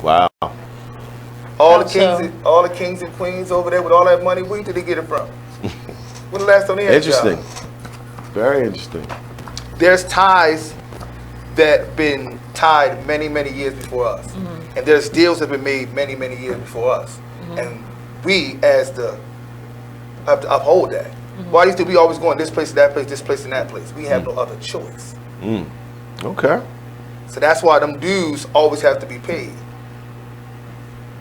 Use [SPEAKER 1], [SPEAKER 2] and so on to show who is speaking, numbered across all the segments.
[SPEAKER 1] Wow.
[SPEAKER 2] All the kings and queens over there with all that money, where did they get it from? When the last time they had a job?
[SPEAKER 1] Interesting. Very interesting.
[SPEAKER 2] There's ties that been tied many, many years before us. Mm-hmm. And there's deals that have been made many, many years before us. Mm-hmm. And we, as the, have to uphold that. Mm-hmm. Why used to we always going this place, that place, this place, and that place? We have no other choice.
[SPEAKER 1] Okay.
[SPEAKER 2] So that's why them dues always have to be paid.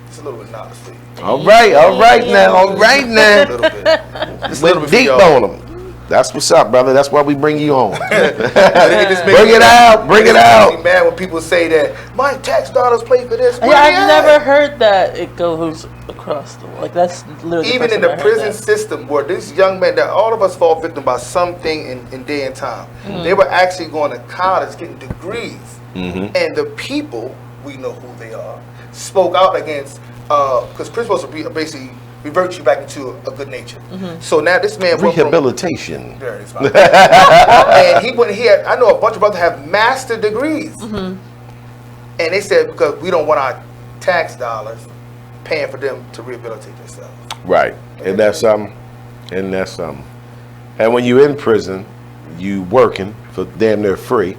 [SPEAKER 2] It's a little bit knowledge for you.
[SPEAKER 1] All right now.
[SPEAKER 2] A little bit. Just a little bit
[SPEAKER 1] deep on them. That's what's up, brother. That's why we bring you on. Bring it out.
[SPEAKER 2] Mad when people say that my tax dollars pay for this.
[SPEAKER 3] Yeah, I've never heard that it goes across the like that's literally
[SPEAKER 2] even in the prison system where these young men that all of us fall victim by something in day and time. Mm-hmm. They were actually going to college getting degrees, and the people we know who they are spoke out against because prison was basically revert you back into a good nature. Mm-hmm. So now this man
[SPEAKER 1] rehabilitation.
[SPEAKER 2] There it is. And he went here. I know a bunch of brothers have master degrees, and they said because we don't want our tax dollars paying for them to rehabilitate themselves.
[SPEAKER 1] Right, and that's And when you're in prison, you working for damn near free.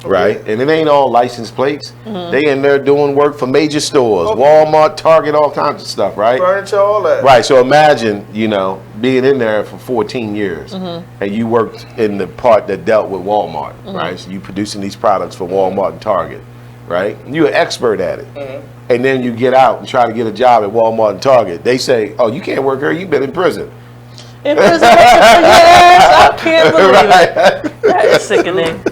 [SPEAKER 1] Right, and it ain't all license plates. They in there doing work for major stores, Walmart, Target, all kinds of stuff, right?
[SPEAKER 2] Furniture, all that.
[SPEAKER 1] Right, so imagine, being in there for 14 years, and you worked in the part that dealt with Walmart, right? So you producing these products for Walmart and Target, right? You're an expert at it. And then you get out and try to get a job at Walmart and Target. They say, oh, you can't work here, you've been in prison.
[SPEAKER 3] In prison for years? I can't believe it. That is sickening.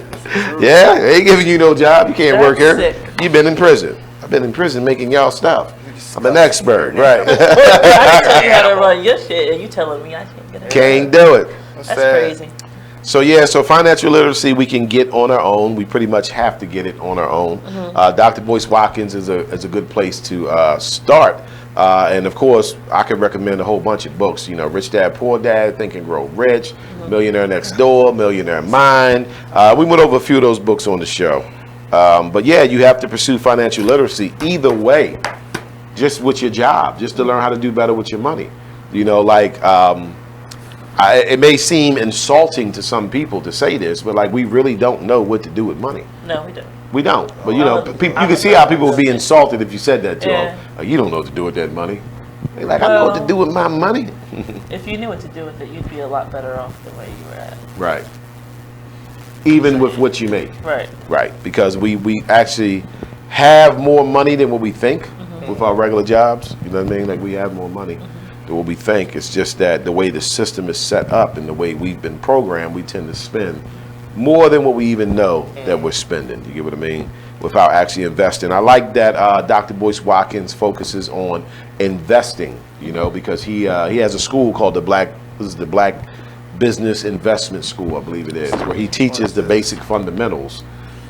[SPEAKER 1] Yeah, they ain't giving you no job. You can't work here.
[SPEAKER 3] Sick.
[SPEAKER 1] You've been in prison. I've been in prison making y'all stuff. I'm an expert, right?
[SPEAKER 3] I can tell you how to run your shit, and you telling me I can't get it.
[SPEAKER 1] Can't do it.
[SPEAKER 3] That's crazy.
[SPEAKER 1] So financial literacy we can get on our own. We pretty much have to get it on our own. Dr. Boyce Watkins is a good place to start. And of course, I can recommend a whole bunch of books. Rich Dad, Poor Dad, Think and Grow Rich, Millionaire Next Door, Millionaire Mind. We went over a few of those books on the show. But yeah, you have to pursue financial literacy either way, just with your job, just to learn how to do better with your money. It may seem insulting to some people to say this, but we really don't know what to do with money.
[SPEAKER 3] No, we don't.
[SPEAKER 1] We don't. But you can see how people would be insulted if you said that to them. You don't know what to do with that money. They're like, I know what to do with my money.
[SPEAKER 3] If you knew what to do with it, you'd be a lot better off the way you were at.
[SPEAKER 1] Right. Even with what you make.
[SPEAKER 3] Right.
[SPEAKER 1] Right. Because we actually have more money than what we think with our regular jobs. You know what I mean? We have more money than what we think. It's just that the way the system is set up and the way we've been programmed, we tend to spend more than what we even know that we're spending. You get what I mean? Without actually investing. I like that Dr. Boyce Watkins focuses on investing, because he has a school called the Black Business Investment School, I believe it is, where he teaches the basic fundamentals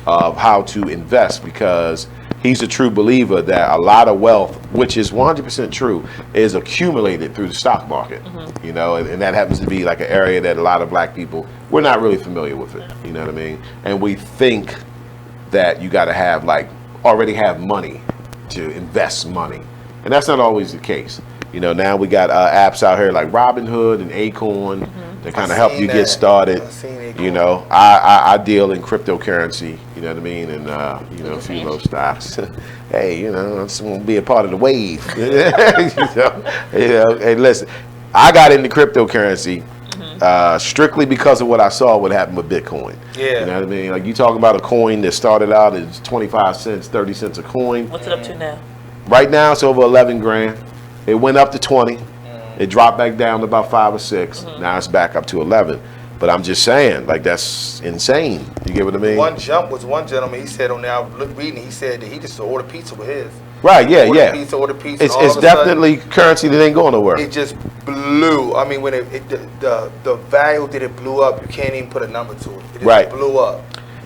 [SPEAKER 1] of how to invest, because he's a true believer that a lot of wealth, which is 100% true, is accumulated through the stock market, and that happens to be an area that a lot of black people, we're not really familiar with it, you know what I mean? And we think that you got to have already have money to invest money, and that's not always the case. Now we got apps out here like Robinhood and Acorn that kind of help you get started. I deal in cryptocurrency, you know what I mean, and a few of those stocks. Hey, I just want to be a part of the wave. Hey, listen, I got into cryptocurrency strictly because of what I saw what happened with Bitcoin. Yeah. You know what I mean? You talking about a coin that started out as 25 cents, 30 cents a coin.
[SPEAKER 3] What's it up to now?
[SPEAKER 1] Right now it's over 11 grand. It went up to 20. It dropped back down to about 5 or 6. Now it's back up to 11. But I'm just saying, that's insane. You get what I mean?
[SPEAKER 2] One jump was one gentleman, he said on there, I was reading, he said that he just ordered pizza with his.
[SPEAKER 1] Right, yeah.
[SPEAKER 2] Order pizza.
[SPEAKER 1] It's definitely currency that ain't going nowhere.
[SPEAKER 2] It just blew. I mean, when the value that it blew up, you can't even put a number to it. It just blew up.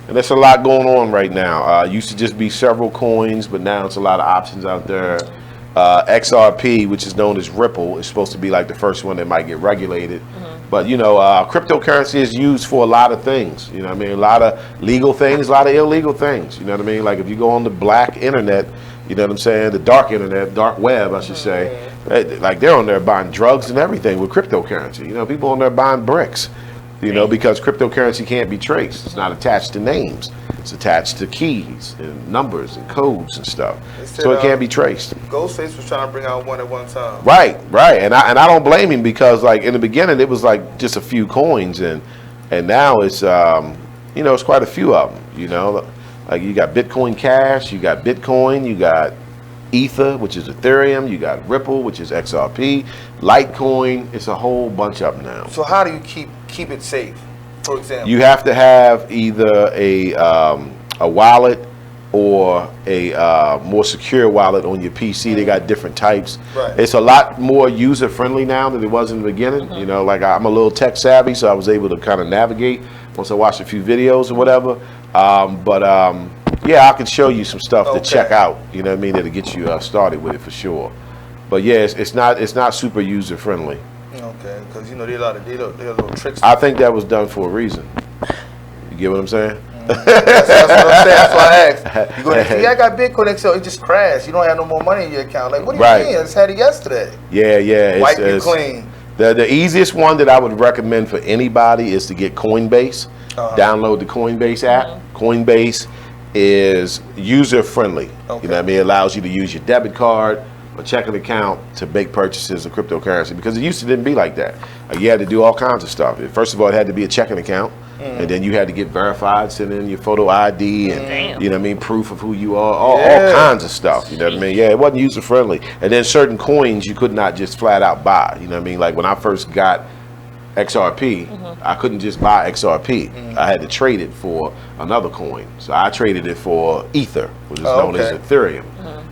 [SPEAKER 1] And there's a lot going on right now. Used to just be several coins, but now it's a lot of options out there. XRP, which is known as Ripple, is supposed to be the first one that might get regulated. But cryptocurrency is used for a lot of things. A lot of legal things, a lot of illegal things. You know what I mean? If you go on the black internet, You know what I'm saying? The dark internet, dark web, I should say. Like they're on there buying drugs and everything with cryptocurrency. You know, people on there buying bricks. You know, because cryptocurrency can't be traced. It's not attached to names. It's attached to keys and numbers and codes and stuff. So it can't be traced.
[SPEAKER 2] Ghostface was trying to bring out one at one time.
[SPEAKER 1] Right. And I don't blame him, because like in the beginning it was like just a few coins, and now it's you know, it's quite a few of them. You know, like you got Bitcoin Cash, you got Bitcoin, you got Ether, which is Ethereum, you got Ripple, which is XRP, Litecoin. It's a whole bunch of them now.
[SPEAKER 2] So how do you keep it safe? For example,
[SPEAKER 1] You have to have either a wallet or a more secure wallet on your PC. They got different types.
[SPEAKER 2] Right.
[SPEAKER 1] It's a lot more user friendly now than it was in the beginning. You know, like I'm a little tech savvy, so I was able to kind of navigate once I watched a few videos or whatever. Yeah, I can show you some stuff to check out. You know what I mean? That'll get you started with it for sure. But yeah, it's not super user friendly.
[SPEAKER 2] Okay, because you know there are a lot of little tricks.
[SPEAKER 1] I think that was done for a reason. You get what I'm saying?
[SPEAKER 2] That's what I'm saying. That's why I asked. You go, I got Bitcoin XL. It just crashed. You don't have no more money in your account. Like, what do you mean? I just had it yesterday.
[SPEAKER 1] Yeah.
[SPEAKER 2] Wipe it clean.
[SPEAKER 1] The easiest one that I would recommend for anybody is to get Coinbase. Download the Coinbase app. Coinbase is user friendly. You know what I mean? It allows you to use your debit card or checking account to make purchases of cryptocurrency, because it used to didn't be like that. You had to do all kinds of stuff. First of all, it had to be a checking account, and then you had to get verified, send in your photo ID and you know what I mean, proof of who you are, all kinds of stuff. You know what I mean? Yeah, it wasn't user friendly. And then certain coins you could not just flat out buy. You know what I mean? Like when I first got XRP, I couldn't just buy XRP. I had to trade it for another coin. So I traded it for Ether, which is known as Ethereum.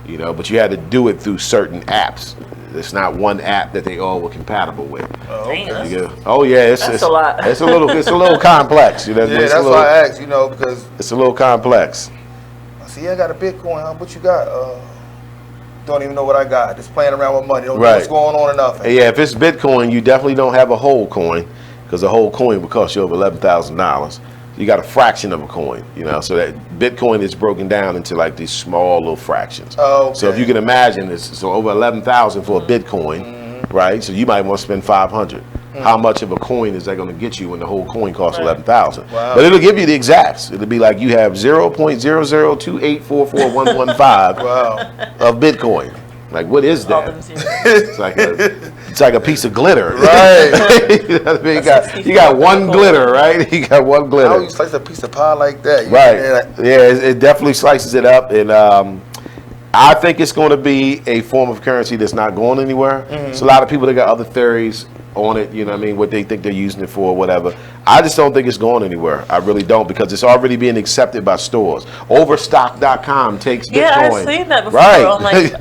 [SPEAKER 1] You know, but you had to do it through certain apps. It's not one app that they all were compatible with. It's
[SPEAKER 3] a lot.
[SPEAKER 1] It's a little complex. You know,
[SPEAKER 2] that's why I asked. You know, because
[SPEAKER 1] it's a little complex.
[SPEAKER 2] I see, I got a Bitcoin. Huh? What you got? Don't even know what I got. Just playing around with money. Don't know what's going on or nothing.
[SPEAKER 1] Yeah, if it's Bitcoin, you definitely don't have a whole coin, because a whole coin would cost you over $11,000. You got a fraction of a coin, you know, so that Bitcoin is broken down into like these small little fractions. So if you can imagine, it's so over 11,000 for a Bitcoin, right? So you might want to spend 500. How much of a coin is that going to get you when the whole coin costs 11,000? But it'll give you the exacts. It'll be like you have 0.002844115 of Bitcoin. Like, what is that? It's like a piece of glitter, right? You know what I mean? You got one glitter, right? You got one glitter.
[SPEAKER 2] How you slice a piece of pie like that?
[SPEAKER 1] Yeah, it definitely slices it up, and I think it's going to be a form of currency that's not going anywhere. So a lot of people that got other theories on it, you know what I mean, what they think they're using it for, whatever. I just don't think it's going anywhere. I really don't, because it's already being accepted by stores. Overstock.com takes Bitcoin.
[SPEAKER 3] Yeah, I've seen that before.
[SPEAKER 1] Right.
[SPEAKER 3] On, like,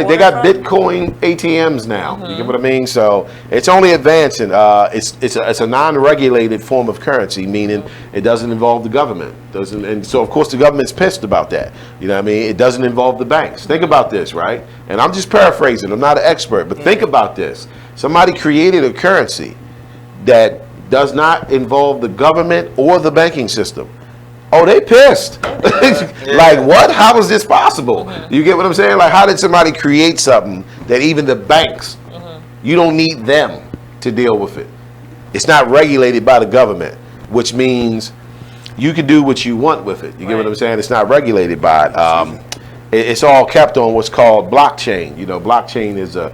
[SPEAKER 1] they got Bitcoin ATMs now. You get what I mean? So it's only advancing. It's a non-regulated form of currency, meaning it doesn't involve the government. And so of course the government's pissed about that. You know what I mean? It doesn't involve the banks. Think about this, right? And I'm just paraphrasing. I'm not an expert, but think about this. Somebody created a currency that does not involve the government or the banking system. Oh, they pissed. Like, what? How is this possible? You get what I'm saying? Like, how did somebody create something that even the banks, you don't need them to deal with it? It's not regulated by the government, which means you can do what you want with it. You get what I'm saying? It's not regulated by it. It's all kept on what's called blockchain. You know, blockchain is a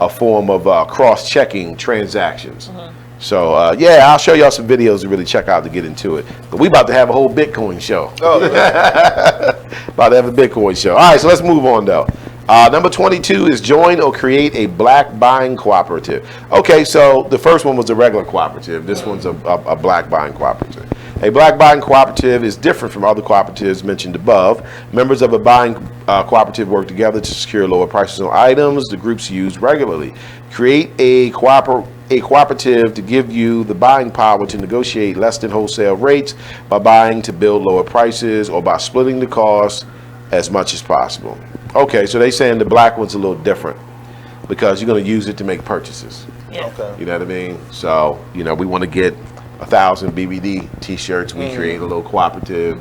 [SPEAKER 1] form of cross-checking transactions. So yeah, I'll show y'all some videos to really check out to get into it. But we about to have a whole Bitcoin show. About to have a Bitcoin show. All right, so let's move on though. Number 22 is join or create a black buying cooperative. Okay, so the first one was a regular cooperative. This one's a black buying cooperative. A black buying cooperative is different from other cooperatives mentioned above. Members of a buying cooperative work together to secure lower prices on items the groups use regularly. Create a cooperative to give you the buying power to negotiate less than wholesale rates by buying to build lower prices or by splitting the cost as much as possible. Okay, so they saying the black one's a little different because you're going to use it to make purchases. You know what I mean? So, you know, we want to get 1,000 BBD t-shirts. We create a little cooperative,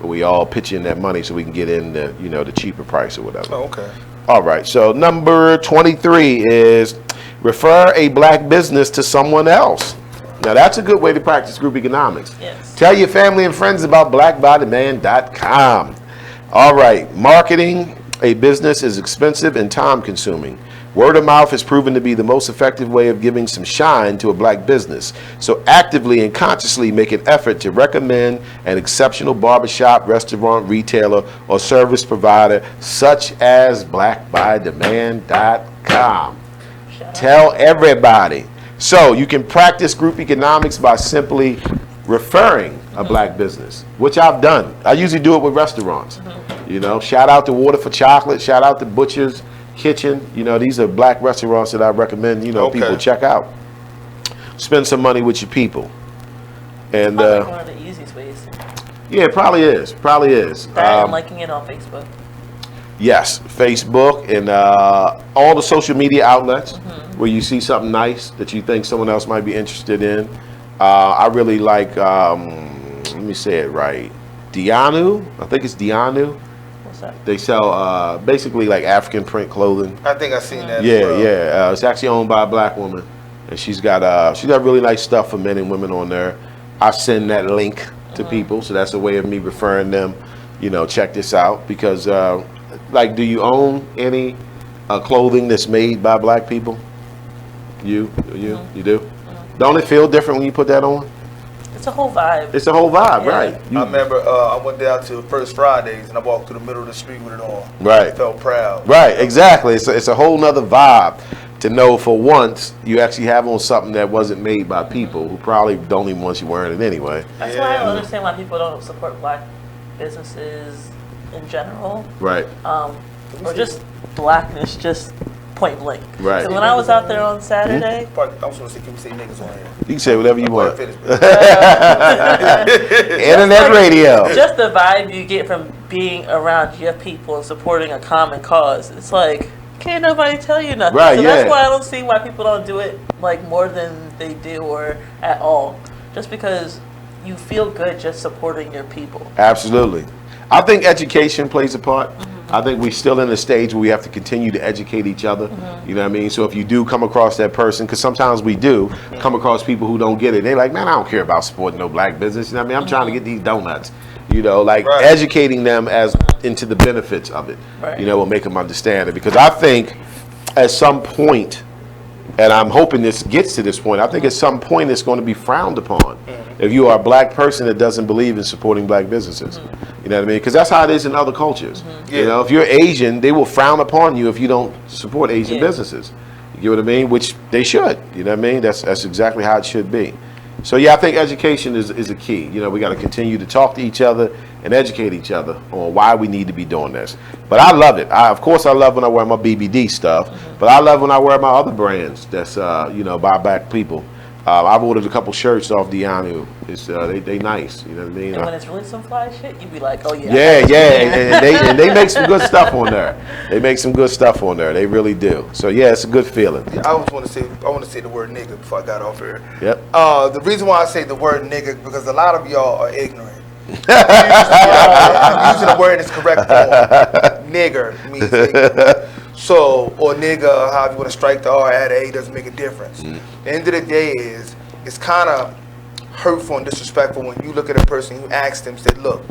[SPEAKER 1] but we all pitch in that money so we can get in the, you know, the cheaper price or whatever.
[SPEAKER 2] Oh, okay.
[SPEAKER 1] All right, so number 23 is refer a black business to someone else. Now, that's a good way to practice group economics.
[SPEAKER 3] Yes.
[SPEAKER 1] Tell your family and friends about blackbydemand.com. All right, marketing a business is expensive and time-consuming. Word of mouth has proven to be the most effective way of giving some shine to a black business. So actively and consciously make an effort to recommend an exceptional barbershop, restaurant, retailer, or service provider such as blackbydemand.com. Tell everybody. So you can practice group economics by simply referring a black business, which I've done. I usually do it with restaurants. You know, shout out to Water for Chocolate, shout out to Butcher's Kitchen. You know, these are black restaurants that I recommend, you know, people check out. Spend some money with your people. And
[SPEAKER 3] one of the easiest ways.
[SPEAKER 1] yeah, it probably is. Probably is.
[SPEAKER 3] That and liking it on Facebook.
[SPEAKER 1] Yes, Facebook and all the social media outlets where you see something nice that you think someone else might be interested in. I really like, let me say it right, Dianu. I think it's Dianu.
[SPEAKER 3] What's that?
[SPEAKER 1] They sell basically like African print clothing.
[SPEAKER 2] I think I've seen that.
[SPEAKER 1] Yeah,
[SPEAKER 2] as well.
[SPEAKER 1] yeah. It's actually owned by a black woman, and she's got really nice stuff for men and women on there. I send that link to people, so that's a way of me referring them. You know, check this out because, like, do you own any clothing that's made by black people? You do? Don't it feel different when you put that on?
[SPEAKER 3] It's a whole vibe.
[SPEAKER 1] It's a whole vibe,
[SPEAKER 3] Yeah.
[SPEAKER 1] right?
[SPEAKER 2] I remember I went down to First Fridays and I walked through the middle of the street with it on.
[SPEAKER 1] Right.
[SPEAKER 2] I felt proud.
[SPEAKER 1] Right, exactly. It's a whole nother vibe to know for once you actually have on something that wasn't made by people who probably don't even want you wearing it anyway.
[SPEAKER 3] That's why I don't understand why people don't support black businesses in general.
[SPEAKER 1] Right.
[SPEAKER 3] Or just blackness, just point blank.
[SPEAKER 1] Right.
[SPEAKER 3] So when I was out there on Saturday,
[SPEAKER 2] I was going to say, can we say niggas on here?
[SPEAKER 1] You can say whatever you want.
[SPEAKER 2] Finish.
[SPEAKER 1] Internet radio.
[SPEAKER 3] just the vibe you get from being around your people and supporting a common cause, it's like, can't nobody tell you nothing.
[SPEAKER 1] Right,
[SPEAKER 3] so
[SPEAKER 1] yeah.
[SPEAKER 3] that's why I don't see why people don't do it like more than they do or at all. Just because you feel good just supporting your people.
[SPEAKER 1] Absolutely. I think education plays a part. I think we're still in a stage where we have to continue to educate each other. You know what I mean? So if you do come across that person, because sometimes we do come across people who don't get it. They're like, man, I don't care about supporting no black business. You know what I mean? I'm trying to get these donuts. You know, like educating them as into the benefits of it, you know, will make them understand it. Because I think at some point, and I'm hoping this gets to this point, I think at some point it's going to be frowned upon if you are a black person that doesn't believe in supporting black businesses. You know what I mean? Because that's how it is in other cultures. You know, if you're Asian, they will frown upon you if you don't support Asian businesses. You get what I mean? Which they should. You know what I mean? That's exactly how it should be. So yeah, I think education is a key. You know, we got to continue to talk to each other and educate each other on why we need to be doing this. But I love it. Of course, I love when I wear my BBD stuff, but I love when I wear my other brands that's you know, by black people. I've ordered a couple shirts off Dianu. It's they nice. You know what I mean?
[SPEAKER 3] And when it's really some fly shit, you be like, oh yeah.
[SPEAKER 1] Yeah, and they make some good stuff on there. They make some good stuff on there. They really do. So yeah, it's a good feeling.
[SPEAKER 2] I want to say the word nigga before I got off here.
[SPEAKER 1] Yep.
[SPEAKER 2] The reason why I say the word nigga because a lot of y'all are ignorant. I'm using the word in its correct form. Nigger means nigga. So, or nigga, however you want to strike the R at A, doesn't make a difference. The end of the day is, it's kind of hurtful and disrespectful when you look at a person, you ask them, say, look,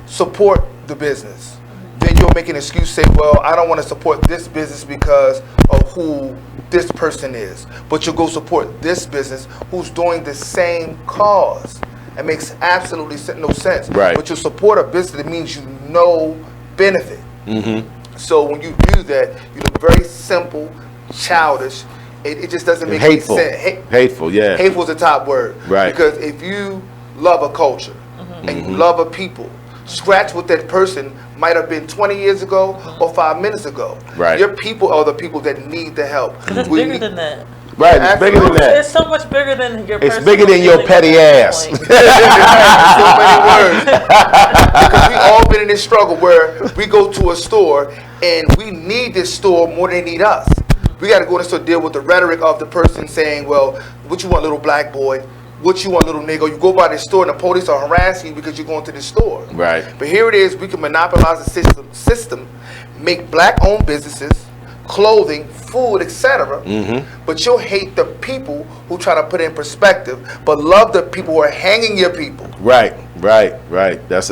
[SPEAKER 2] support the business. Then you'll make an excuse, say, well, I don't want to support this business because of who this person is. But you'll go support this business who's doing the same cause. It makes absolutely no sense.
[SPEAKER 1] Right.
[SPEAKER 2] But you support a business that means you know benefit. So when you do that, you look very simple, childish. It just doesn't make any sense.
[SPEAKER 1] Hateful, yeah.
[SPEAKER 2] Hateful is the top word.
[SPEAKER 1] Right.
[SPEAKER 2] Because if you love a culture and you love a people, scratch what that person might have been 20 years ago or 5 minutes ago.
[SPEAKER 1] Right.
[SPEAKER 2] Your people are the people that need the help.
[SPEAKER 3] Because it's bigger than that.
[SPEAKER 1] Right, it's bigger than that.
[SPEAKER 3] It's so much bigger than your
[SPEAKER 1] It's bigger than your petty ass.
[SPEAKER 2] So many words. Because we all been in this struggle where we go to a store and we need this store more than they need us. We got to go in the store, deal with the rhetoric of the person saying, well, what you want, little black boy? what you want, little nigga. You go by the store and the police are harassing you because you're going to the store.
[SPEAKER 1] Right.
[SPEAKER 2] But here it is, we can monopolize the system, make black-owned businesses, clothing, food, etc. But you'll hate the people who try to put it in perspective, but love the people who are hanging your people.
[SPEAKER 1] Right. That's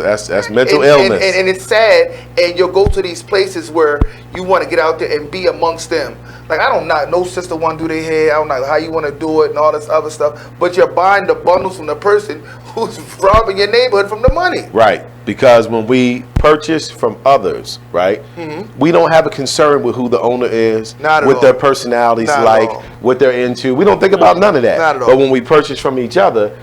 [SPEAKER 1] mental illness.
[SPEAKER 2] And it's sad, and you'll go to these places where you want to get out there and be amongst them. Like, I don't know, no sister want to do their hair, I don't know how you want to do it and all this other stuff, but you're buying the bundles from the person who's robbing your neighborhood from the money.
[SPEAKER 1] Right, because when we purchase from others, right, we don't have a concern with who the owner is,
[SPEAKER 2] Not at
[SPEAKER 1] what
[SPEAKER 2] all.
[SPEAKER 1] their personalities
[SPEAKER 2] Not at
[SPEAKER 1] like,
[SPEAKER 2] all.
[SPEAKER 1] what they're into. We don't think about none of that.
[SPEAKER 2] Not at all.
[SPEAKER 1] But when we purchase from each other,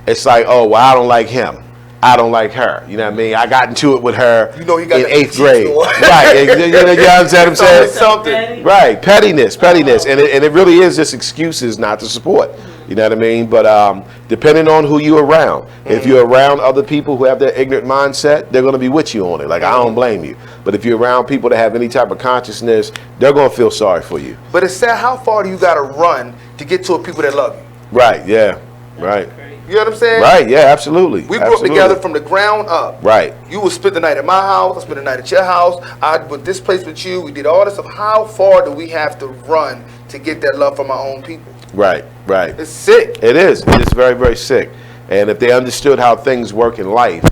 [SPEAKER 1] it's like, oh, well, I don't like him. I don't like her. You know what I mean? I got into it with her
[SPEAKER 2] You know, he got
[SPEAKER 1] in
[SPEAKER 2] the
[SPEAKER 1] 8th grade.
[SPEAKER 2] cheeks on.
[SPEAKER 1] Right. You know what I'm saying?
[SPEAKER 2] Something.
[SPEAKER 1] Right. Pettiness. And it really is just excuses not to support. You know what I mean? But depending on who you're around, if you're around other people who have that ignorant mindset, they're going to be with you on it. Like, I don't blame you. But if you're around people that have any type of consciousness, they're going to feel sorry for you.
[SPEAKER 2] But it's sad, how far do you got to run to get to a people that love you?
[SPEAKER 1] Right. Yeah. Right.
[SPEAKER 2] You know what I'm saying?
[SPEAKER 1] Right. Yeah. Absolutely.
[SPEAKER 2] We grew up together from the ground up.
[SPEAKER 1] Right.
[SPEAKER 2] You would spend the night at my house, I spend the night at your house, I would this place with you, we did all this stuff. How far do we have to run to get that love from our own people?
[SPEAKER 1] Right.
[SPEAKER 2] It's sick.
[SPEAKER 1] It is. It's very, very sick. And if they understood how things work in life,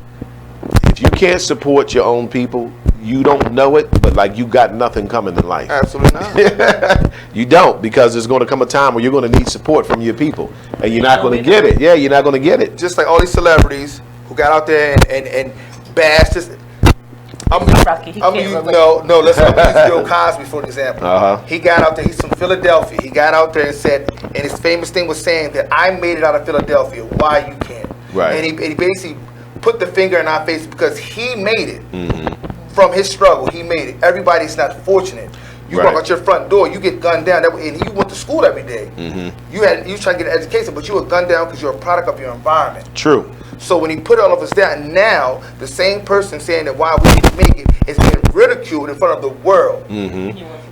[SPEAKER 1] if you can't support your own people, you don't know it, but like you got nothing coming in life.
[SPEAKER 2] Absolutely not.
[SPEAKER 1] You don't, because there's going to come a time where you're going to need support from your people, and you're not going to get it. Yeah, you're not going to get it.
[SPEAKER 2] Just like all these celebrities who got out there and bashed this.
[SPEAKER 3] Rocky,
[SPEAKER 2] let's use Bill Cosby for an example. He got out there, he's from Philadelphia. He got out there and said, and his famous thing was saying that I made it out of Philadelphia, why you can't?
[SPEAKER 1] Right.
[SPEAKER 2] And he basically put the finger in our face because he made it. From his struggle, he made it. Everybody's not fortunate. You walk out your front door, you get gunned down, and you went to school every day. You trying to get an education, but you were gunned down because you're a product of your environment.
[SPEAKER 1] True.
[SPEAKER 2] So when he put all of us down, now the same person saying that why we didn't make it is being ridiculed in front of the world.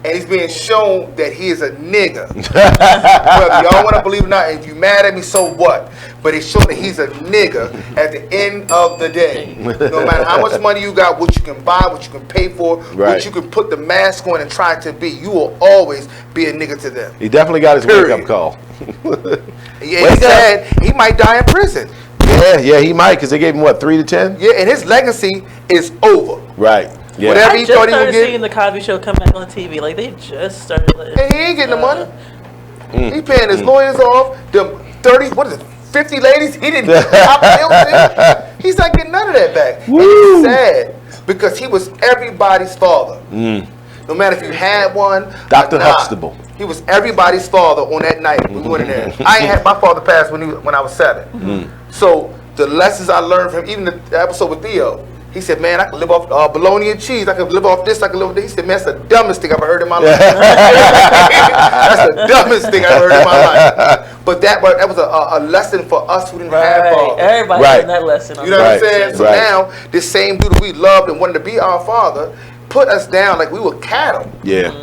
[SPEAKER 2] And he's being shown that he is a nigga. Whether y'all want to believe it or not, if you mad at me, so what? But it's showing that he's a nigga at the end of the day. No matter how much money you got, what you can buy, what you can pay for, what you can put the mask on and try to be, you will always be a nigga to them.
[SPEAKER 1] He definitely got his wake-up call.
[SPEAKER 2] Yeah, he said he might die in prison.
[SPEAKER 1] Yeah, he might, because they gave him, what, 3 to 10?
[SPEAKER 2] Yeah, and his legacy is over.
[SPEAKER 1] Right. Yeah.
[SPEAKER 2] Whatever
[SPEAKER 3] I
[SPEAKER 2] he
[SPEAKER 3] just
[SPEAKER 2] thought he would
[SPEAKER 3] started
[SPEAKER 2] get.
[SPEAKER 3] seeing the Cosby Show come back on TV. Like, they just started. Like,
[SPEAKER 2] And he ain't getting the money. He paying his lawyers off. Them 50 ladies he didn't get. He's not getting none of that back. And it's sad because he was everybody's father. No matter if you had one.
[SPEAKER 1] Dr. Huxtable.
[SPEAKER 2] He was everybody's father on that night we went in there. I ain't had my father passed when I was 7. So the lessons I learned from even the episode with Theo. He said, man, I can live off bologna and cheese. I can live off this. I can live off this. He said, man, that's the dumbest thing I've ever heard in my life. That's the dumbest thing I've ever heard in my life. But that was a lesson for us who didn't have fathers.
[SPEAKER 3] Everybody learned that lesson.
[SPEAKER 2] You know what I'm saying? So now, this same dude that we loved and wanted to be our father put us down like we were cattle.
[SPEAKER 1] Yeah.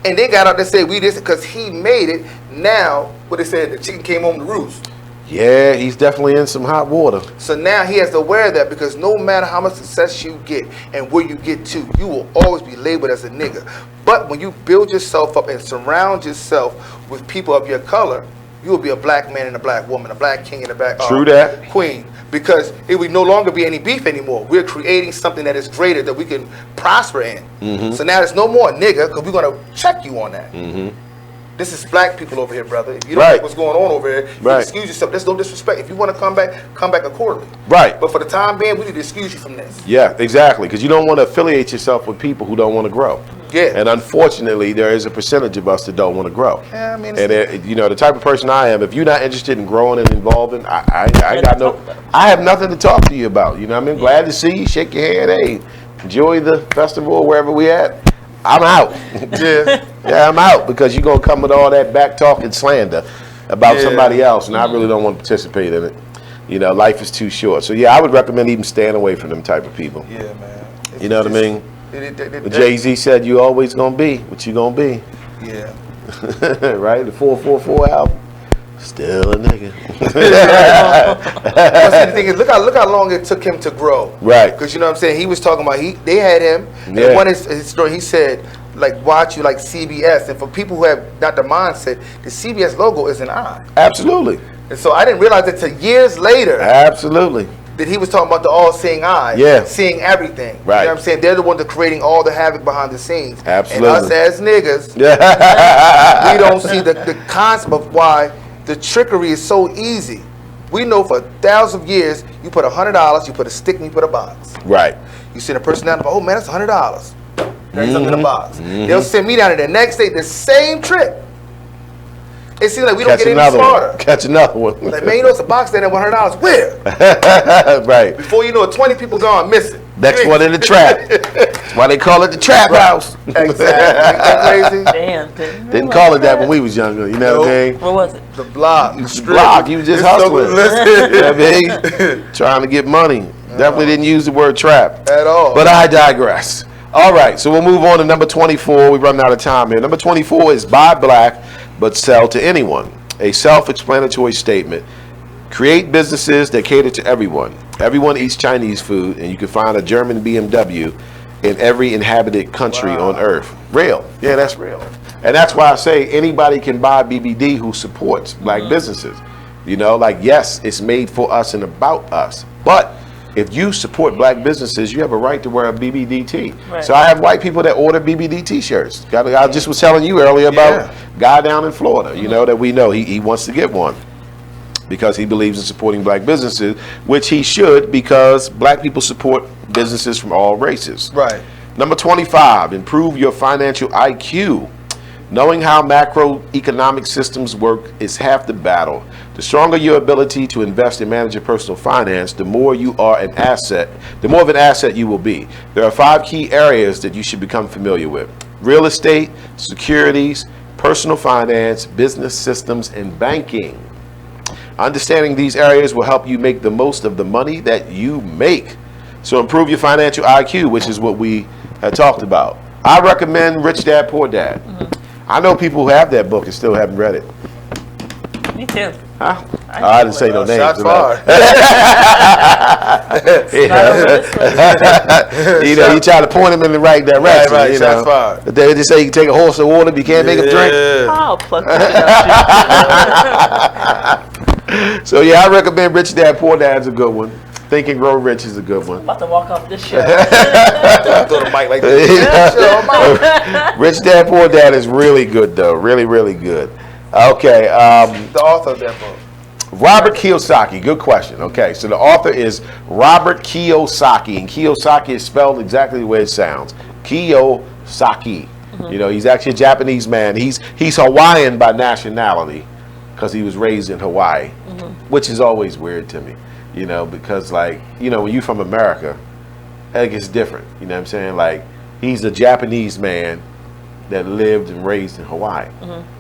[SPEAKER 2] And they got out there and said, we this because he made it. Now, what they said, the chicken came home to roost.
[SPEAKER 1] Yeah, he's definitely in some hot water.
[SPEAKER 2] So now he has to wear that because no matter how much success you get and where you get to, you will always be labeled as a nigga. But when you build yourself up and surround yourself with people of your color, you will be a black man and a black woman, a black king and a black queen. Because it would no longer be any beef anymore. We're creating something that is greater that we can prosper in. So now there's no more nigga because we're going to check you on that. This is black people over here, brother. If you don't know what's going on over here, you excuse yourself. There's no disrespect. If you want to come back accordingly. Right. But for the time being, we need to excuse you from this.
[SPEAKER 1] Yeah, exactly. Because you don't want to affiliate yourself with people who don't want to grow.
[SPEAKER 2] Yeah.
[SPEAKER 1] And unfortunately, there is a percentage of us that don't want to grow.
[SPEAKER 2] Yeah, I mean,
[SPEAKER 1] and you know, the type of person I am, if you're not interested in growing and evolving, I have nothing to talk to you about. You know what I mean? Glad to see you. Shake your hand. Hey, enjoy the festival or wherever we at. I'm out. Yeah, I'm out because you're going to come with all that back talk and slander about somebody else, and I really don't want to participate in it. You know, life is too short. So, yeah, I would recommend even staying away from them type of people.
[SPEAKER 2] Yeah, man.
[SPEAKER 1] You know what I mean? Jay-Z said you always going to be what you going to be.
[SPEAKER 2] Yeah.
[SPEAKER 1] Right? The 444 album. Still a nigga.
[SPEAKER 2] But see, the thing is, look how long it took him to grow.
[SPEAKER 1] Right.
[SPEAKER 2] Because you know what I'm saying. He was talking about they had him.
[SPEAKER 1] Yeah.
[SPEAKER 2] And one of his story, he said, like, watch you like CBS. And for people who have not the mindset, the CBS logo is an eye.
[SPEAKER 1] Absolutely.
[SPEAKER 2] And so I didn't realize it until years later
[SPEAKER 1] Absolutely.
[SPEAKER 2] that he was talking about the all-seeing eye.
[SPEAKER 1] Yeah.
[SPEAKER 2] Seeing everything.
[SPEAKER 1] Right.
[SPEAKER 2] You know what I'm saying? They're the ones that are creating all the havoc behind the scenes.
[SPEAKER 1] Absolutely.
[SPEAKER 2] And us as niggas, we don't see the concept of why the trickery is so easy. We know for thousands of years, you put $100, you put a stick, and you put a box.
[SPEAKER 1] Right.
[SPEAKER 2] You send a person down, oh man, that's $100. There's something in a box. They'll send me down there the next day, the same trick. It seems like we don't
[SPEAKER 1] Catch
[SPEAKER 2] get any
[SPEAKER 1] another
[SPEAKER 2] smarter.
[SPEAKER 1] one. Catch another one.
[SPEAKER 2] Like, man, you know it's a box there at $100. Where?
[SPEAKER 1] Right.
[SPEAKER 2] Before you know it, 20 people gone missing.
[SPEAKER 1] Next one in the trap. That's why they call it the trap house.
[SPEAKER 2] Exactly. Ain't that crazy?
[SPEAKER 3] Damn.
[SPEAKER 1] Didn't call it that when we was younger. You know what I mean?
[SPEAKER 3] What was it?
[SPEAKER 2] The block.
[SPEAKER 1] The block. You was just hustling. You know what I mean? Trying to get money. Definitely didn't use the word trap.
[SPEAKER 2] At all.
[SPEAKER 1] But I digress. All right, so we'll move on to number 24. We're running out of time here. Number 24 is buy black, but sell to anyone. A self-explanatory statement. Create businesses that cater to everyone. Everyone eats Chinese food, and you can find a German BMW in every inhabited country on earth. Real. Yeah, that's real. And that's why I say anybody can buy BBD who supports black businesses. You know, like, yes, it's made for us and about us. But if you support black businesses, you have a right to wear a BBD tee.
[SPEAKER 3] Right.
[SPEAKER 1] So I have white people that order BBD t-shirts. I just was telling you earlier about a guy down in Florida, you know, that we know he wants to get one because he believes in supporting black businesses, which he should, because black people support businesses from all races.
[SPEAKER 2] Right.
[SPEAKER 1] Number 25, improve your financial IQ. Knowing how macroeconomic systems work is half the battle. The stronger your ability to invest and manage your personal finance, the more you are an asset, the more of an asset you will be. There are 5 key areas that you should become familiar with: real estate, securities, personal finance, business systems, and banking. Understanding these areas will help you make the most of the money that you make. So improve your financial IQ, which is what we had talked about. I recommend Rich Dad, Poor Dad. I know people who have that book and still haven't read it.
[SPEAKER 3] Me too.
[SPEAKER 1] Huh? I didn't say no names.
[SPEAKER 2] Shots fired.
[SPEAKER 1] You know, you try to point them in the right direction.
[SPEAKER 2] Right,
[SPEAKER 1] you
[SPEAKER 2] shots
[SPEAKER 1] know.
[SPEAKER 2] fired.
[SPEAKER 1] But they just say you can take a horse of water, but you can't make them drink.
[SPEAKER 3] I'll pluck it.
[SPEAKER 1] So yeah, I recommend Rich Dad, Poor Dad's a good one. Think and Grow Rich is a good one.
[SPEAKER 3] I'm about to walk off this show.
[SPEAKER 2] Throw the mic like this.
[SPEAKER 1] Rich Dad, Poor Dad is really good though. Really, really good. Okay.
[SPEAKER 2] The author of that book.
[SPEAKER 1] Robert Kiyosaki, good question. Okay, so the author is Robert Kiyosaki, and Kiyosaki is spelled exactly the way it sounds. Kiyosaki. You know, he's actually a Japanese man. He's Hawaiian by nationality because he was raised in Hawaii, which is always weird to me. You know, because like, you know, when you're from America, like it's different. You know what I'm saying? Like, he's a Japanese man that lived and raised in Hawaii.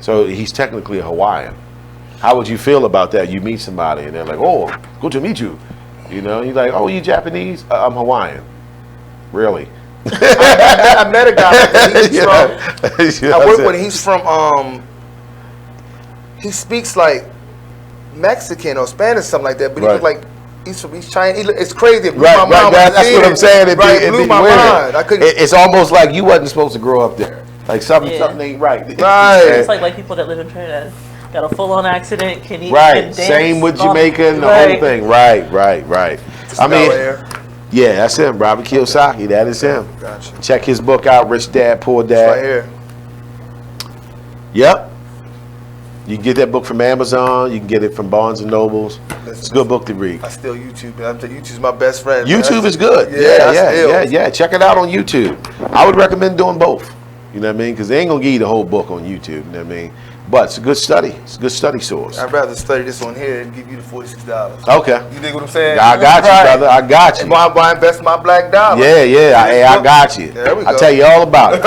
[SPEAKER 1] So he's technically a Hawaiian. How would you feel about that? You meet somebody and they're like, oh, good to meet you. You know, you're like, oh, you Japanese? I'm Hawaiian. Really?
[SPEAKER 2] I met a guy. He's
[SPEAKER 1] You know
[SPEAKER 2] I
[SPEAKER 1] what
[SPEAKER 2] work
[SPEAKER 1] I'm
[SPEAKER 2] with.
[SPEAKER 1] saying?
[SPEAKER 2] He's from. He speaks like Mexican or Spanish, something like that. But he
[SPEAKER 1] Right.
[SPEAKER 2] looks like he's Chinese. It's crazy. It blew
[SPEAKER 1] Right,
[SPEAKER 2] my mind when I
[SPEAKER 1] that's
[SPEAKER 2] seen
[SPEAKER 1] what I'm
[SPEAKER 2] it.
[SPEAKER 1] saying.
[SPEAKER 2] It blew my mind. I couldn't.
[SPEAKER 1] It's almost like you wasn't supposed to grow up there. Like something ain't right.
[SPEAKER 2] Right.
[SPEAKER 3] It's like people that live in Trinidad. Got a full-on accident. Can eat.
[SPEAKER 1] Right.
[SPEAKER 3] Can dance,
[SPEAKER 1] Same with
[SPEAKER 3] all-
[SPEAKER 1] Jamaica and the
[SPEAKER 3] right.
[SPEAKER 1] whole thing. Right. I mean,
[SPEAKER 2] Air.
[SPEAKER 1] yeah, that's him, Robert Kiyosaki. That is him.
[SPEAKER 2] Gotcha.
[SPEAKER 1] Check his book out, Rich Dad, Poor
[SPEAKER 2] It's right
[SPEAKER 1] Dad.
[SPEAKER 2] here.
[SPEAKER 1] Yep. You can get that book from Amazon. You can get it from Barnes and Nobles. It's a good book to read.
[SPEAKER 2] I still YouTube. Man. YouTube's my best friend.
[SPEAKER 1] YouTube is good. Yeah. Check it out on YouTube. I would recommend doing both. You know what I mean? Because they ain't gonna give you the whole book on YouTube. You know what I mean? But it's a good study. It's a good study source.
[SPEAKER 2] I'd rather study this one here and give you the $46.
[SPEAKER 1] Okay.
[SPEAKER 2] You dig what I'm saying?
[SPEAKER 1] I got you,
[SPEAKER 2] Right.
[SPEAKER 1] brother. I got you.
[SPEAKER 2] And why I invest my black dollar?
[SPEAKER 1] Yeah. I got you.
[SPEAKER 2] There we
[SPEAKER 1] I'll
[SPEAKER 2] go.
[SPEAKER 1] tell you all about it.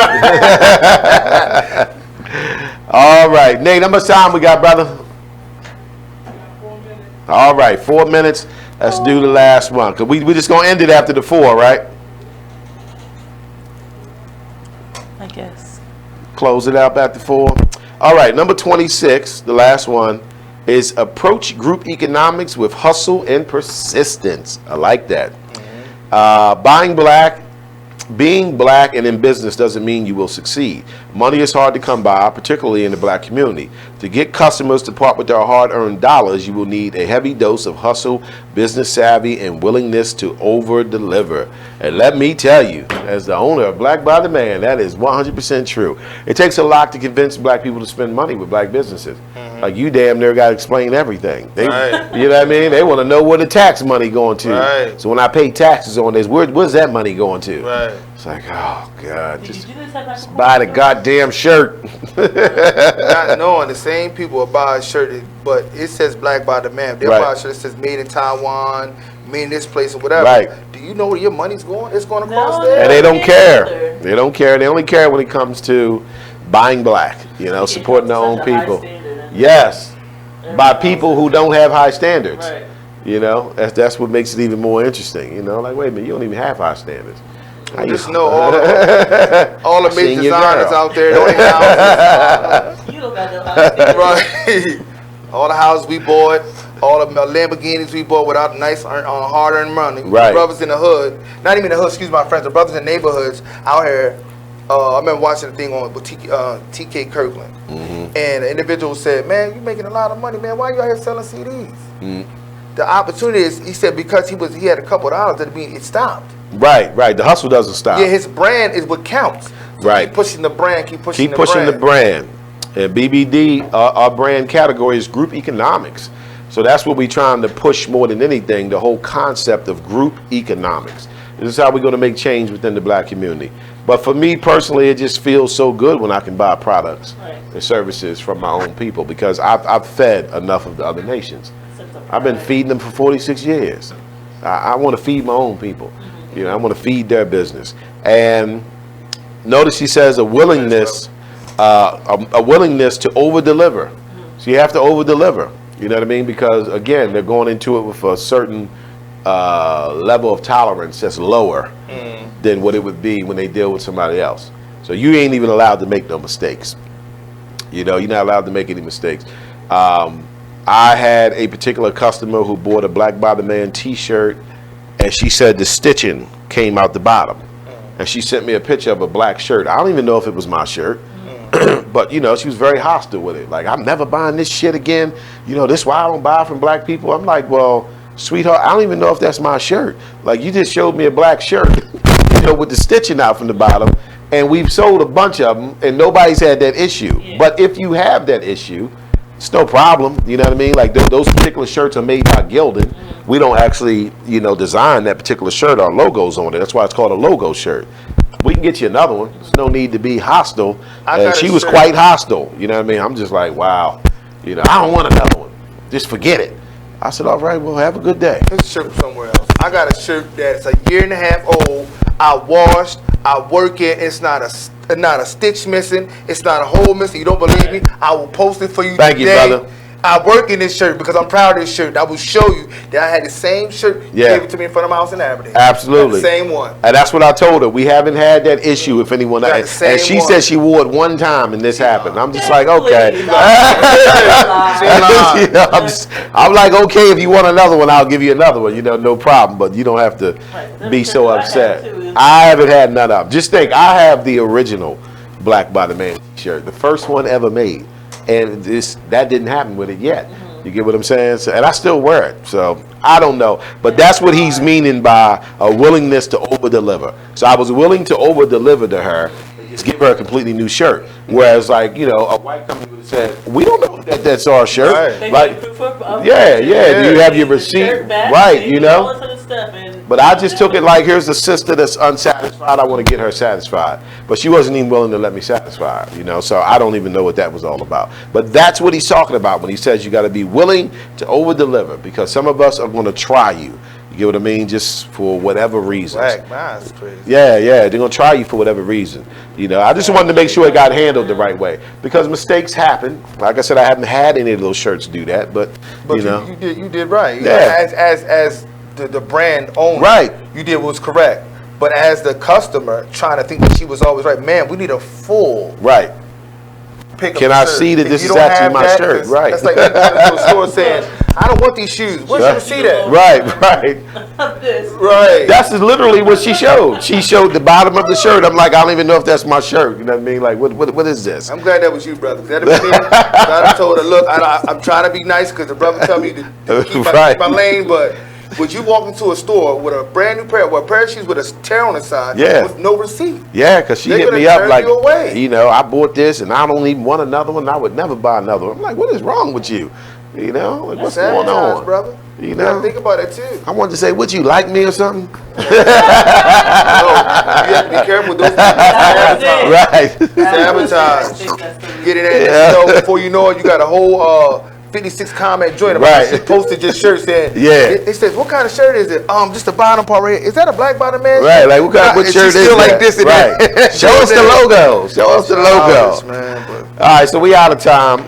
[SPEAKER 1] All right. Nate, how much time we got, brother? All right, 4 minutes. Let's do the last one. Cause we just gonna end it after the 4, right?
[SPEAKER 3] I guess.
[SPEAKER 1] Close it out after 4. All right, number 26, the last one, is approach group economics with hustle and persistence. I like that. Being black and in business doesn't mean you will succeed. Money is hard to come by, particularly in the black community. To get customers to part with their hard-earned dollars, you will need a heavy dose of hustle, business savvy, and willingness to over-deliver. And let me tell you, as the owner of Black by the Man, that is 100% true. It takes a lot to convince black people to spend money with black businesses. Like, you damn near got to explain everything. You know what I mean? They want to know where the tax money going to. So when I pay taxes on this, where's that money going to? It's like, oh, God, just buy the goddamn shirt.
[SPEAKER 2] Not knowing the same people will buy a shirt, but it says Black by the Man. They'll buy a shirt that says made in Taiwan, made in this place or whatever. Do you know where your money's going? It's going across there.
[SPEAKER 1] And they don't care. They don't care. They only care when it comes to buying black, you know, supporting their own people. Yes, by people who don't have high standards. You know, that's what makes it even more interesting. You know, like, wait a minute, you don't even have high standards.
[SPEAKER 2] I just know all the major designers out there don't have houses.
[SPEAKER 3] You don't got no houses.
[SPEAKER 2] All the houses we bought, all the Lamborghinis we bought without nice hard-earned money. The brothers in the hood, not even the hood, excuse my friends, the brothers in the neighborhoods out here. I remember watching the thing on with TK Kirkland, and the individual said, "Man, you're making a lot of money, man. Why are you out here selling CDs?" The opportunity is, he said, because he had a couple of dollars, that mean it stopped. Right. The hustle doesn't stop. Yeah, his brand is what counts. So keep pushing the brand. Keep pushing the brand. And BBD, our brand category is group economics. So that's what we're trying to push more than anything, the whole concept of group economics. This is how we're going to make change within the black community. But for me personally, it just feels so good when I can buy products and services from my own people, because I've fed enough of the other nations. I've been feeding them for 46 years. I want to feed my own people. You know, I want to feed their business. And notice he says a willingness to over-deliver. So you have to over-deliver. You know what I mean? Because, again, they're going into it with a certain level of tolerance that's lower than what it would be when they deal with somebody else. So you ain't even allowed to make no mistakes. You know, you're not allowed to make any mistakes. I had a particular customer who bought a Black by the Man t-shirt, and she said the stitching came out the bottom. And she sent me a picture of a black shirt. I don't even know if it was my shirt. But, you know, she was very hostile with it. Like, I'm never buying this shit again. You know, this is why I don't buy from black people. I'm like, well, sweetheart, I don't even know if that's my shirt. Like, you just showed me a black shirt, you know, with the stitching out from the bottom. And we've sold a bunch of them, and nobody's had that issue. But if you have that issue, it's no problem. You know what I mean? Like, those particular shirts are made by Gildan. We don't actually, you know, design that particular shirt. Our logo's on it. That's why it's called a logo shirt. We can get you another one. There's no need to be hostile. And she was quite hostile. You know what I mean? I'm just like, wow. You know, I don't want another one. Just forget it. I said, all right, well, have a good day. This shirt from somewhere else. I got a shirt that's a year and a half old. I washed. I work it. It's not a stitch missing. It's not a hole missing. You don't believe me? I will post it for you today.
[SPEAKER 1] Thank you, brother.
[SPEAKER 2] I work in this shirt because I'm proud of this shirt. I will show you that I had the same shirt. You gave it to me in front of my house in Aberdeen.
[SPEAKER 1] Absolutely.
[SPEAKER 2] The same one.
[SPEAKER 1] And that's what I told her. We haven't had that issue if anyone else. And she said she wore it one time and this happened. I'm just like, okay. You know, I'm like, okay, if you want another one, I'll give you another one. You know, no problem. But you don't have to be so upset. I haven't had none of them. Just think, I have the original Black by the Man shirt, the first one ever made. And that didn't happen with it yet. You get what I'm saying? So, and I still wear it. So I don't know. But that's what he's meaning by a willingness to over-deliver. So I was willing to over-deliver to her, just give her a completely new shirt. Whereas, like, you know, a white company would have said, we don't know that that's our shirt.
[SPEAKER 2] Right.
[SPEAKER 1] Like, yeah. Do you have your receipt? Right, you know? But I just took it like, here's a sister that's unsatisfied. I want to get her satisfied. But she wasn't even willing to let me satisfy her, you know? So I don't even know what that was all about. But that's what he's talking about when he says you got to be willing to over-deliver, because some of us are going to try you. You get what I mean? Just for whatever reasons.
[SPEAKER 2] That's crazy.
[SPEAKER 1] Yeah. They're going to try you for whatever reason. You know, I just wanted to make sure it got handled the right way, because mistakes happen. Like I said, I haven't had any of those shirts do that, but you know.
[SPEAKER 2] You did right.
[SPEAKER 1] Yeah.
[SPEAKER 2] As the brand owner,
[SPEAKER 1] right,
[SPEAKER 2] you did what was correct. But as the customer trying to think that she was always right, man, we need a full pick up
[SPEAKER 1] Can
[SPEAKER 2] a
[SPEAKER 1] I
[SPEAKER 2] shirt.
[SPEAKER 1] see that
[SPEAKER 2] If
[SPEAKER 1] this
[SPEAKER 2] you
[SPEAKER 1] is
[SPEAKER 2] don't
[SPEAKER 1] actually
[SPEAKER 2] have
[SPEAKER 1] my
[SPEAKER 2] that,
[SPEAKER 1] shirt? Right.
[SPEAKER 2] That's like going to a store saying, I don't want these shoes. Where's you to see that?
[SPEAKER 1] Right.
[SPEAKER 3] This.
[SPEAKER 2] Right.
[SPEAKER 1] That's literally what she showed. She showed the bottom of the shirt. I'm like, I don't even know if that's my shirt. You know what I mean? Like, what is this?
[SPEAKER 2] I'm glad that was you, brother. That'd be me. I told her, look, I'm trying to be nice because the brother told me to keep my lane, but would you walk into a store with a brand new pair of shoes with a tear on the side with no receipt?
[SPEAKER 1] Yeah, because she
[SPEAKER 2] They're
[SPEAKER 1] hit me
[SPEAKER 2] gonna
[SPEAKER 1] up
[SPEAKER 2] turn
[SPEAKER 1] like,
[SPEAKER 2] you away.
[SPEAKER 1] you know, I bought this and I don't even want another one. I would never buy another one. I'm like, what is wrong with you? You know, like, what's going on,
[SPEAKER 2] brother?
[SPEAKER 1] You know,
[SPEAKER 2] think about it too.
[SPEAKER 1] I wanted to say, would you like me or something?
[SPEAKER 2] No, you have to be careful with those people.
[SPEAKER 1] Right.
[SPEAKER 2] Sabotage. Get it in. You know, before you know it, you got a whole 56 comment joint about this posted your shirt saying, it says, what kind of shirt is it? Just the bottom part right here. Is that a black bottom man?
[SPEAKER 1] Right, like what shirt is
[SPEAKER 2] still
[SPEAKER 1] that?
[SPEAKER 2] Like this
[SPEAKER 1] right. Show us the logo. Show us the logo.
[SPEAKER 2] Man,
[SPEAKER 1] all right, so we out of time.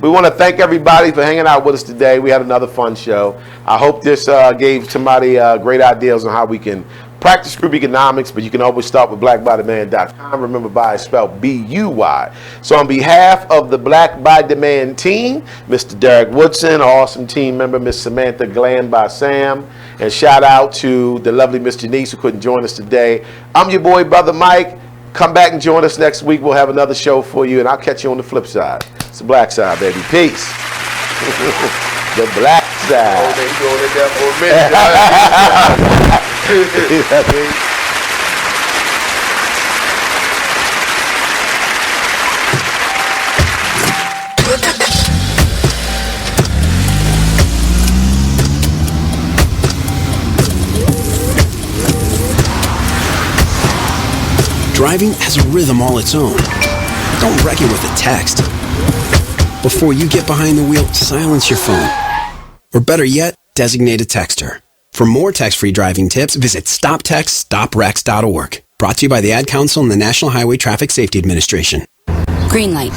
[SPEAKER 1] We want to thank everybody for hanging out with us today. We had another fun show. I hope this gave somebody great ideas on how we can practice group economics, but you can always start with blackbydemand.com. Remember, buy is spelled B-U-Y. So on behalf of the Black by Demand team, Mr. Derrick Woodson, awesome team member, Miss Samantha Glenn by Sam, and shout out to the lovely Miss Janice who couldn't join us today. I'm your boy, Brother Mike. Come back and join us next week. We'll have another show for you, and I'll catch you on the flip side. It's the black side, baby. Peace. The black side.
[SPEAKER 2] Oh, they doing it there for a minute.
[SPEAKER 4] Driving has a rhythm all its own. Don't wreck it with a text. Before you get behind the wheel, silence your phone. Or better yet, designate a texter. For more text-free driving tips, visit stoptextstoprex.org. Brought to you by the Ad Council and the National Highway Traffic Safety Administration.
[SPEAKER 5] Green light.